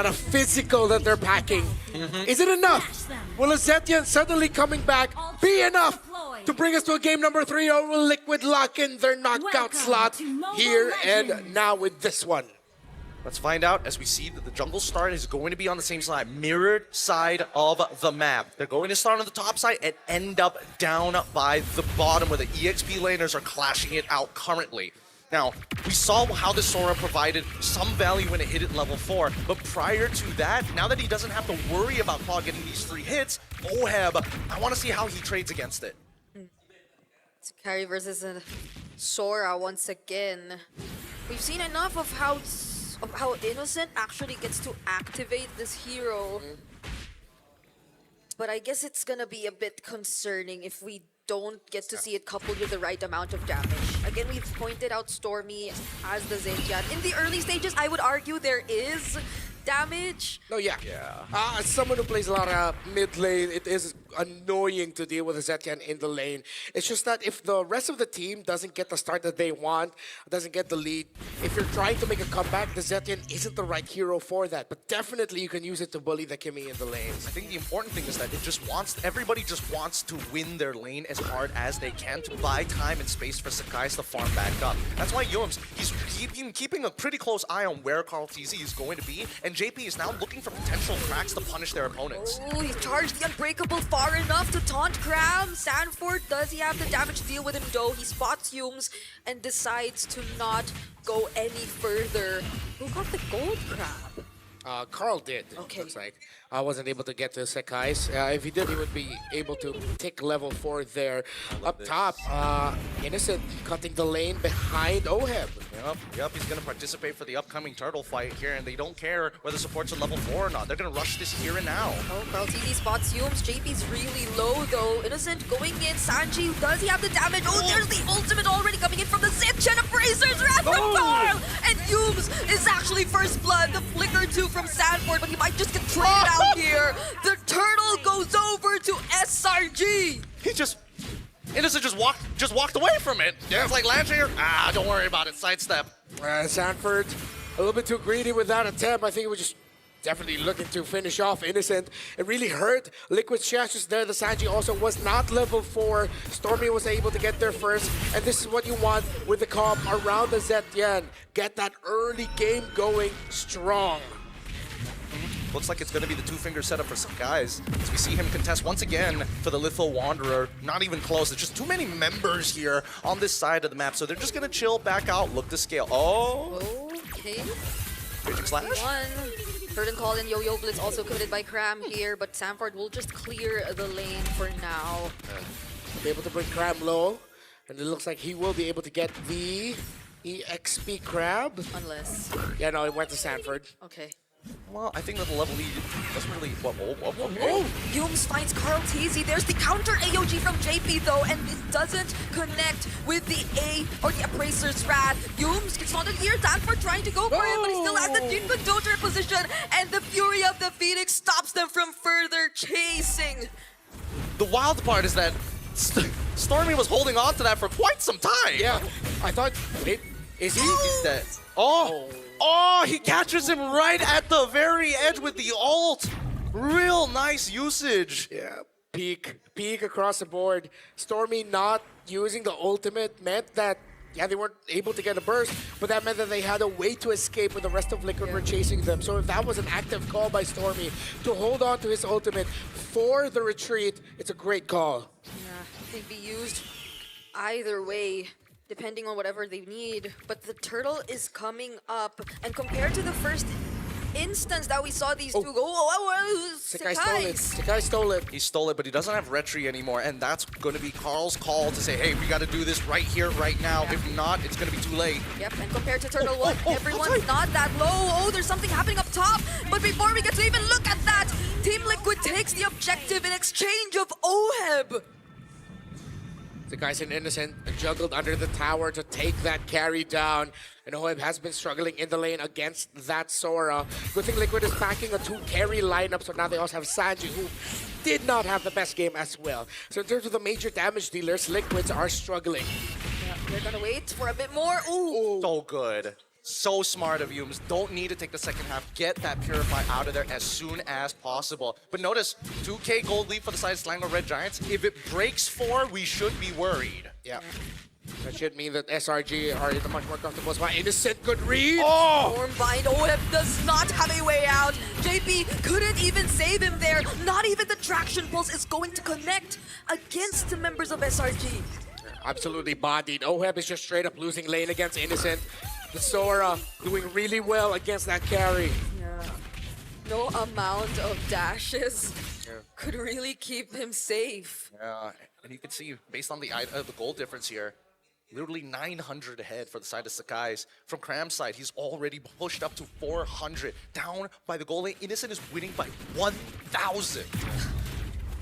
of physical that they're packing. Is it enough? Will Zetian suddenly coming back be enough to bring us to a game number 3, or will Liquid lock in their knockout slot here and now with this one? Let's find out as we see that the jungle start is going to be on the same side, mirrored side of the map. They're going to start on the top side and end up down by the bottom where the EXP laners are clashing it out currently. Now, we saw how the Sora provided some value when it hit at level 4, but prior to that, now that he doesn't have to worry about Claw getting these 3 hits, Oheb, I want to see how he trades against it. It's carry versus a Sora once again. We've seen enough of how Innocent actually gets to activate this hero. But I guess it's gonna be a bit concerning if we don't get to see it coupled with the right amount of damage. Again, we've pointed out Stormy as the Zetian. In the early stages, I would argue there is damage. No, yeah. As someone who plays a lot of mid lane, it is annoying to deal with a Zetian in the lane. It's just that if the rest of the team doesn't get the start that they want, doesn't get the lead, if you're trying to make a comeback, the Zetian isn't the right hero for that. But definitely you can use it to bully the Kimi in the lanes. I think the important thing is that everybody just wants to win their lane as hard as they can to buy time and space for Sakai's to farm back up. That's why Yums, he's keeping a pretty close eye on where Carl TZ is going to be, and JP is now looking for potential cracks to punish their opponents. Oh, he charged the Unbreakable far enough to taunt Cram. Sanford, does he have the damage to deal with him though? He spots Humes and decides to not go any further. Who got the gold crab? Carl did, Okay. looks like. I wasn't able to get to Sakai's. If he did, he would be able to tick level 4 there. Up top, Innocent cutting the lane behind Oheb. Yep, he's going to participate for the upcoming turtle fight here, and they don't care whether supports are level 4 or not. They're going to rush this here and now. Oh, Carl TZ spots Humes. JP's really low though. Innocent going in. Sanji, does he have the damage? Oh, there's the ultimate already coming in from the Zitchen. Abrasers wrath from Carl! And Humes is actually first blood. The flicker too from Sanford, but he might just get traded out here. The turtle goes over to SRG. Innocent just walked away from it. Yeah. It's like Lanchier, don't worry about it, sidestep. Sanford, a little bit too greedy with that attempt. I think it was just definitely looking to finish off Innocent. It really hurt Liquid's chances there. The Sanji also was not level 4. Stormy was able to get there first. And this is what you want with the comp around the Zetian. Get that early game going strong. Looks like it's going to be the 2-finger setup for some guys. As we see him contest once again for the Litho Wanderer. Not even close. There's just too many members here on this side of the map. So they're just going to chill back out, look to scale. Oh! Okay. Raging Slash. One. Curtain call and Yo-Yo Blitz also committed by Cram here, but Sanford will just clear the lane for now. Be able to bring Crab low. And it looks like he will be able to get the EXP Crab. Unless. Yeah, no, it went to Sanford. Okay. Well, I think that the level lead doesn't really... Humes finds Carl TZ. There's the counter AOG from JP though, and it doesn't connect with the A or the Appraiser's Wrath. Humes gets on here. Sanford trying to go for it, but he still has the Deep Conductor position, and the Fury of the Phoenix stops them from further chasing. The wild part is that Stormy was holding on to that for quite some time. Yeah, I thought... Is he? He's dead. Oh, he catches him right at the very edge with the ult. Real nice usage. Yeah, peak across the board. Stormy not using the ultimate meant that, yeah, they weren't able to get a burst, but that meant that they had a way to escape when the rest of Liquid were chasing them. So if that was an active call by Stormy to hold on to his ultimate for the retreat, it's a great call. Yeah, they'd be used either way, depending on whatever they need. But the turtle is coming up, and compared to the first instance that we saw these two go, Sakai stole it. Sakai stole it. He stole it, but he doesn't have Retri anymore, and that's going to be Carl's call to say, hey, we got to do this right here, right now. Yeah. If not, it's going to be too late. Yep, and compared to Turtle 1, everyone's not that low. Oh, there's something happening up top. But before we get to even look at that, Team Liquid takes the objective in exchange of Oheb. The guys in Innocent juggled under the tower to take that carry down. And Oheb has been struggling in the lane against that Sora. Good thing Liquid is packing a 2-carry lineup, so now they also have Sanji, who did not have the best game as well. So in terms of the major damage dealers, Liquids are struggling. Yeah, they're gonna wait for a bit more. Ooh. So good. So smart of Yums. Don't need to take the second half. Get that Purify out of there as soon as possible. But notice, 2K gold lead for the side of Selangor Red Giants. If it breaks 4, we should be worried. Yeah. That should mean that SRG are in a much more comfortable spot. Innocent, good read. Stormbind OF does not have a way out. JP couldn't even save him there. Not even the traction pulse is going to connect against the members of SRG. Absolutely bodied. Oheb is just straight up losing lane against Innocent. The Sora doing really well against that carry. Yeah. No amount of dashes could really keep him safe. Yeah, and you can see, based on the goal difference here, literally 900 ahead for the side of Sakai's. From Cram's side, he's already pushed up to 400. Down by the goal lane, Innocent is winning by 1,000.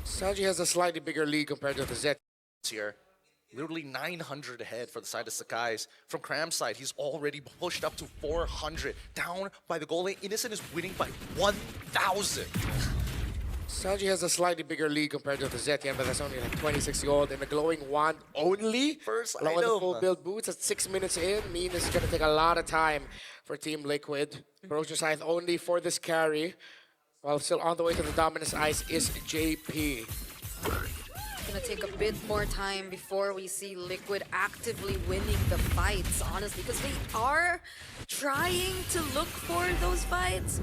Sanji has a slightly bigger lead compared to the Zed here. Literally 900 ahead for the side of Sakai's. From Cram's side, he's already pushed up to 400. Down by the goal lane, Innocent is winning by 1,000. Sanji has a slightly bigger lead compared to the Zetian, but that's only like 26 gold. And the glowing wand only, First along with the item. full build boots at 6 minutes in, mean this is going to take a lot of time for Team Liquid. Corrosion Scythe only for this carry, while still on the way to the Dominus Ice is JP. It's gonna take a bit more time before we see Liquid actively winning the fights, honestly, because they are trying to look for those fights.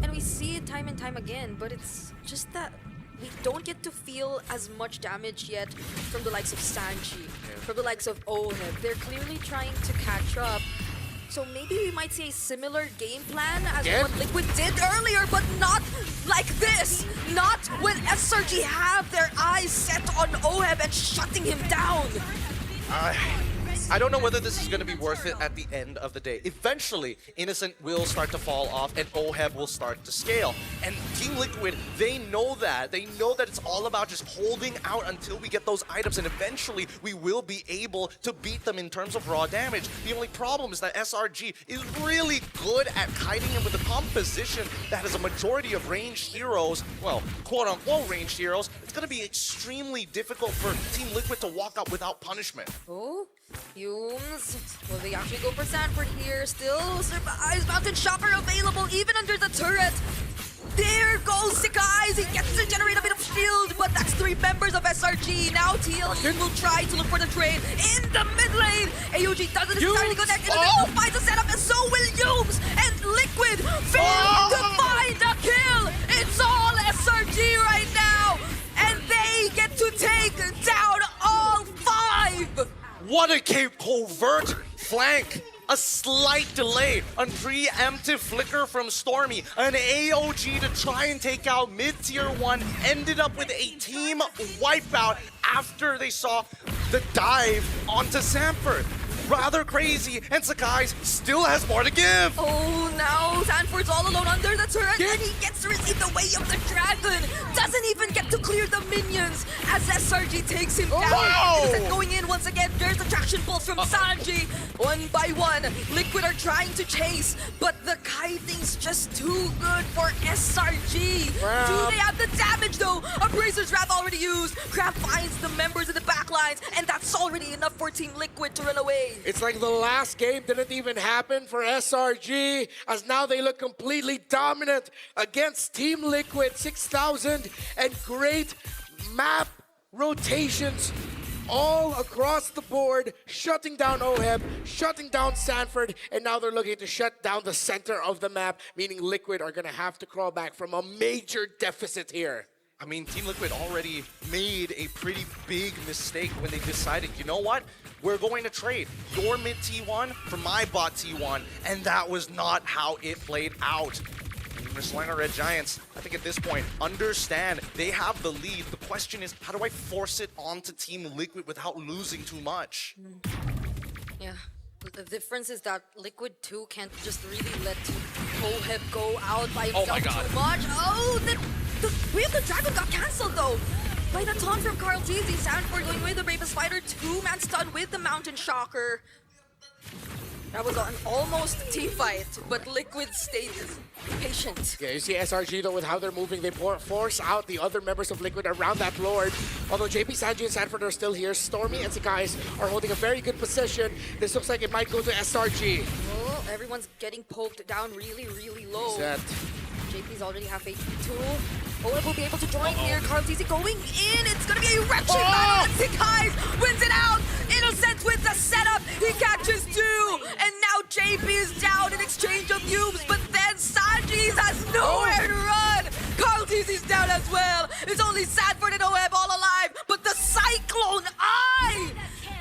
And we see it time and time again, but it's just that we don't get to feel as much damage yet from the likes of Sanji, from the likes of Oheb. They're clearly trying to catch up. So maybe we might see a similar game plan as what Liquid did earlier, but not like this. Not when SRG have their eyes set on Oheb and shutting him down. I don't know whether this is going to be worth it at the end of the day. Eventually, Innocent will start to fall off and Oheb will start to scale. And Team Liquid, they know that. They know that it's all about just holding out until we get those items, and eventually we will be able to beat them in terms of raw damage. The only problem is that SRG is really good at kiting him with a composition that has a majority of ranged heroes, well, quote-unquote ranged heroes. It's going to be extremely difficult for Team Liquid to walk out without punishment. Oh, Humes. Will they actually go for Sanford here? Still survives. Mountain Chopper available even under the turret. There goes Sakai's. He gets to generate a bit of shield, but that's 3 members of SRG. Now TL will try to look for the trade in the mid lane. AOG doesn't necessarily connect into the finds a setup, and so will Humes. And Liquid fail to find a kill. It's all SRG right now, and they get to take down all 5. What a covert flank! A slight delay, a preemptive flicker from Stormy, an AOG to try and take out mid-tier 1, ended up with a team wipeout after they saw the dive onto Sanford. Rather crazy, and Sakai's still has more to give. Oh, now Sanford's all alone under the turret, and he gets to receive the way of the dragon. Doesn't even get to clear the minions as SRG takes him down. Wow. Innocent going in once again. There's the traction pulse from Sanji. One by one, Liquid are trying to chase, but the kiting's just too good for SRG. Wow. Do they have the damage though? Abraser's Wrath already used. Crab finds the members in the backlines, and that's already enough for Team Liquid to run away. It's like the last game didn't even happen for SRG, as now they look completely dominant against Team Liquid. 6,000 and great map rotations all across the board, shutting down Oheb, shutting down Sanford, and now they're looking to shut down the center of the map, meaning Liquid are going to have to crawl back from a major deficit here. I mean, Team Liquid already made a pretty big mistake when they decided, you know what? We're going to trade your mid T1 for my bot T1, and that was not how it played out. For Selangor Red Giants, I think at this point, understand they have the lead. The question is, how do I force it onto Team Liquid without losing too much? Yeah. The difference is that Liquid 2 can't just really let Oheb go out by himself too much. Oh, the Way of the Dragon got cancelled though. By the taunt from Carl Jeezy, Sanford going with the Bravest Fighter, 2-man stun with the Mountain Shocker. That was an almost team fight, but Liquid stayed patient. Yeah, you see SRG though with how they're moving, they force out the other members of Liquid around that Lord. Although JP, Sanji, and Sanford are still here, Stormy and Sakai's are holding a very good position. This looks like it might go to SRG. Oh, Everyone's getting poked down really, really low. Set. JP's already half HP too. Owen will be able to join here. Carl TZ going in. It's gonna be a erection battle. And Sikai's wins it out. Innocent with the setup. He catches two. And now JP is down in exchange of Yubes. But then Sanjis has nowhere to run. Carl TZ's down as well. It's only Sanford and Oeb all alive. But the Cyclone Eye!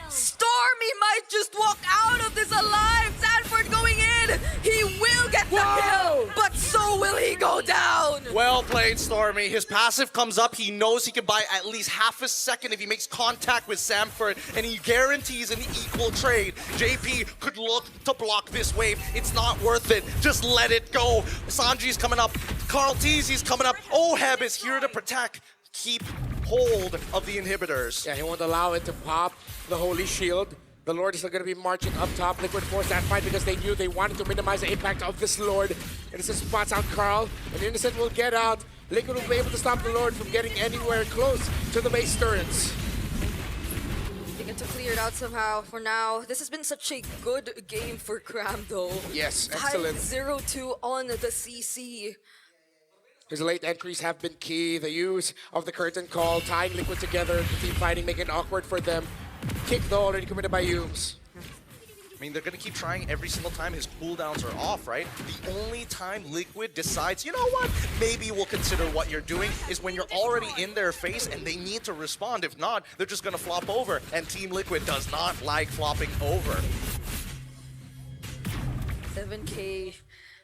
Stormy might just walk out of this alive. Sanford going in. He will get the kill. But so will he go down. Well played, Stormy. His passive comes up. He knows he can buy at least half a second if he makes contact with Samford, and he guarantees an equal trade. JP could look to block this wave. It's not worth it. Just let it go. Sanji's coming up. Carl Teasy's coming up. Oheb is here to protect. Keep hold of the inhibitors. Yeah, he won't allow it to pop the Holy Shield. The Lord is still going to be marching up top. Liquid forced that fight because they knew they wanted to minimize the impact of this Lord. Innocent spots out Carl, and Innocent will get out. Liquid will be able to stop the Lord from getting anywhere close to the base turrets. They get to clear it out somehow. For now, this has been such a good game for Cram though. Yes, excellent. 5-0-2 on the CC. His late entries have been key. The use of the curtain call, tying Liquid together, the team fighting, making it awkward for them. Kick though already committed by Yums. I mean, they're going to keep trying every single time his cooldowns are off, right? The only time Liquid decides, you know what, maybe we'll consider what you're doing is when you're already in their face and they need to respond. If not, they're just going to flop over. And Team Liquid does not like flopping over. 7K,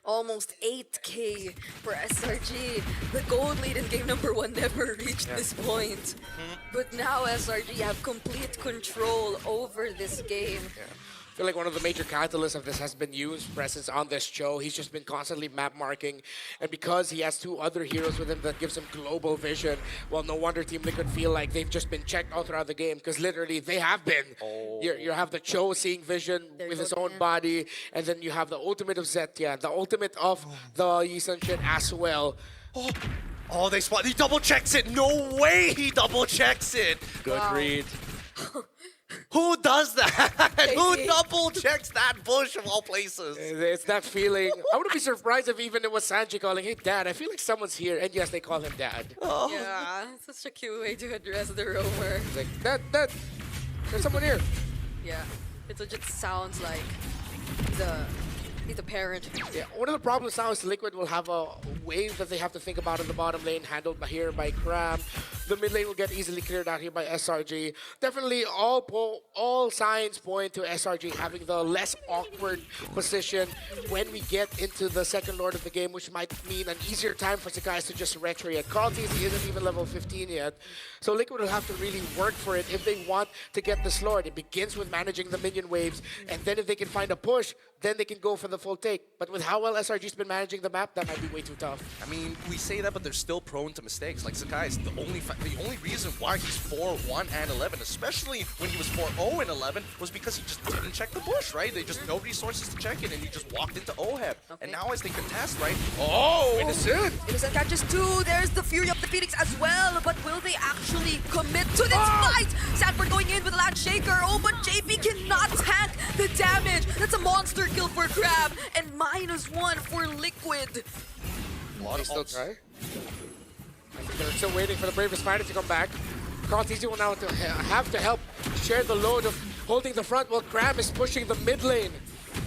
almost 8K for SRG. The gold lead in game number 1 never reached this point. But now SRG have complete control over this game. I feel like one of the major catalysts of this has been Yu's presence on this show. He's just been constantly map marking, and because he has 2 other heroes with him that gives him global vision, well, no wonder Team Liquid feel like they've just been checked all throughout the game, because literally they have been. You have the Cho seeing vision with his own body, and then you have the ultimate of Zetya, the ultimate of the Yi Sun-shin as well. Oh, they spot. He double checks it. No way he double checks it. Good read. Who does that? Who double checks that bush of all places? It's that feeling. I wouldn't be surprised if even it was Sanji calling, "Hey, Dad, I feel like someone's here." And yes, they call him Dad. Yeah, such a cute way to address the roamer. It's like, Dad, there's someone here. Yeah, it just sounds like he's a parent. Yeah, one of the problems now is Liquid will have a wave that they have to think about in the bottom lane, handled by Cram. The mid lane will get easily cleared out here by SRG. Definitely all signs point to SRG having the less awkward position when we get into the second Lord of the game, which might mean an easier time for Sakai's to just retro yet. Carl TZ isn't even level 15 yet, so Liquid will have to really work for it if they want to get this Lord. It begins with managing the minion waves, and then if they can find a push, then they can go for the full take. But with how well SRG's been managing the map, that might be way too tough. I mean, we say that, but they're still prone to mistakes. Like Sakai is the only reason why he's 4-1 and 11, especially when he was 4-0 and 11, was because he just didn't check the bush, right? They just no resources to check it, and he just walked into Oheb. And now as they contest, right? Oh, Innocent! Innocent catches 2. There's the Fury of the Phoenix as well. But will they actually commit to this fight? Sanford going in with a Land Shaker. Oh, but JP cannot tank the damage. That's a monster kill for Crab, and -1 for Liquid. They still try. They're still waiting for the bravest fighter to come back. Carl TZ will now have to help share the load of holding the front while Cram is pushing the mid lane.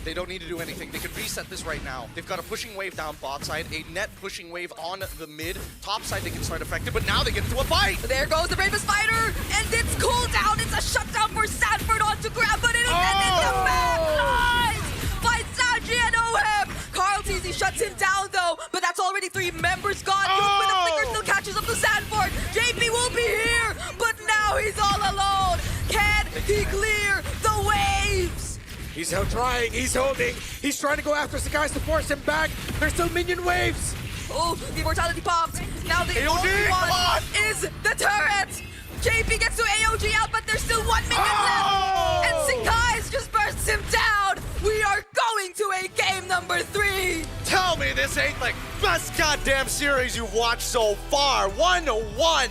They don't need to do anything. They can reset this right now. They've got a pushing wave down bot side, a net pushing wave on the mid. Top side they can start effective, but now they get into a fight. There goes the bravest fighter, and it's cooldown. It's a shutdown for Sanford onto Grab, but it is in the back lines by Sanji and Oheb. Carl TZ shuts him down though, but that's already 3 members gone. With the flicker still catches up to Sanford. JP will be here, but now he's all alone. Can he clear the waves? He's still trying, he's holding, he's trying to go after Sakai's to force him back. There's still minion waves. Oh, the immortality popped. Now the AOG, only one is the turret. JP gets to AOG out, but there's still 1 minion left. And Sakai's just bursts him down. We are going to a game number 3. Tell me this ain't like best goddamn series you've watched so far. 1-1